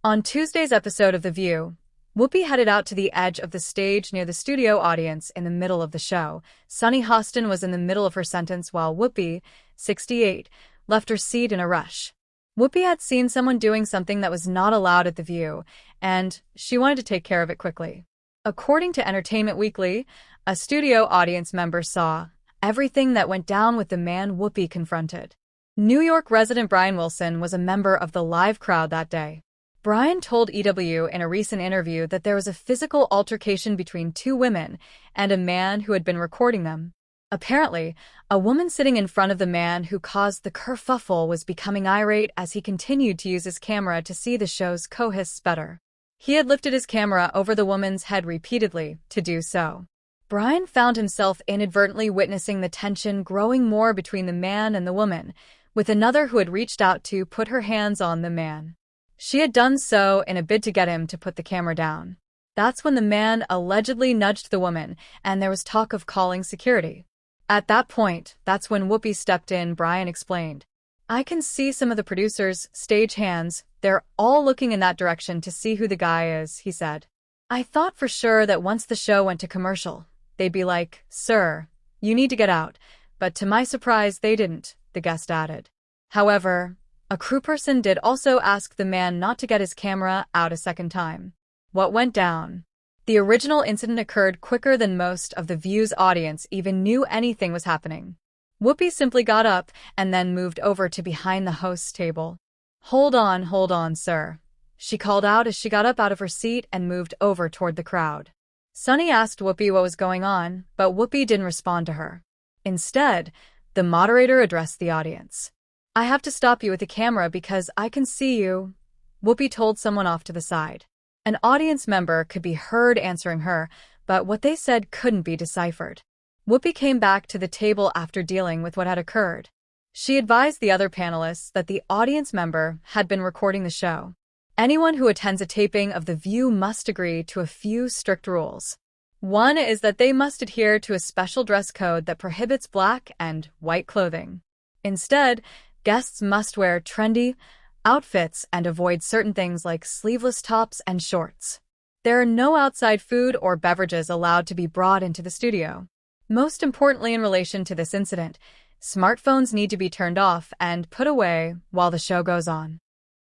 On Tuesday's episode of The View, Whoopi headed out to the edge of the stage near the studio audience in the middle of the show. Sunny Hostin was in the middle of her sentence while Whoopi, 68, left her seat in a rush. Whoopi had seen someone doing something that was not allowed at The View, and she wanted to take care of it quickly. According to Entertainment Weekly, a studio audience member saw everything that went down with the man Whoopi confronted. New York resident Brian Wilson was a member of the live crowd that day. Brian told EW in a recent interview that there was a physical altercation between two women and a man who had been recording them. Apparently, a woman sitting in front of the man who caused the kerfuffle was becoming irate as he continued to use his camera to see the show's co-hosts better. He had lifted his camera over the woman's head repeatedly to do so. Brian found himself inadvertently witnessing the tension growing more between the man and the woman, with another who had reached out to put her hands on the man. She had done so in a bid to get him to put the camera down. That's when the man allegedly nudged the woman, and there was talk of calling security. At that point, that's when Whoopi stepped in, Brian explained. I can see some of the producers' stage hands. They're all looking in that direction to see who the guy is, he said. I thought for sure that once the show went to commercial, they'd be like, "Sir, you need to get out." But to my surprise, they didn't, the guest added. However, a crew person did also ask the man not to get his camera out a second time. What went down? The original incident occurred quicker than most of The View's audience even knew anything was happening. Whoopi simply got up and then moved over to behind the host's table. Hold on, sir," she called out as she got up out of her seat and moved over toward the crowd. Sunny asked Whoopi what was going on, but Whoopi didn't respond to her. Instead, the moderator addressed the audience. I have to stop you with the camera because I can see you, Whoopi told someone off to the side. An audience member could be heard answering her, but what they said couldn't be deciphered. Whoopi came back to the table after dealing with what had occurred. She advised the other panelists that the audience member had been recording the show. Anyone who attends a taping of The View must agree to a few strict rules. One is that they must adhere to a special dress code that prohibits black and white clothing. Instead, guests must wear trendy outfits and avoid certain things like sleeveless tops and shorts. There are no outside food or beverages allowed to be brought into the studio. Most importantly in relation to this incident, smartphones need to be turned off and put away while the show goes on.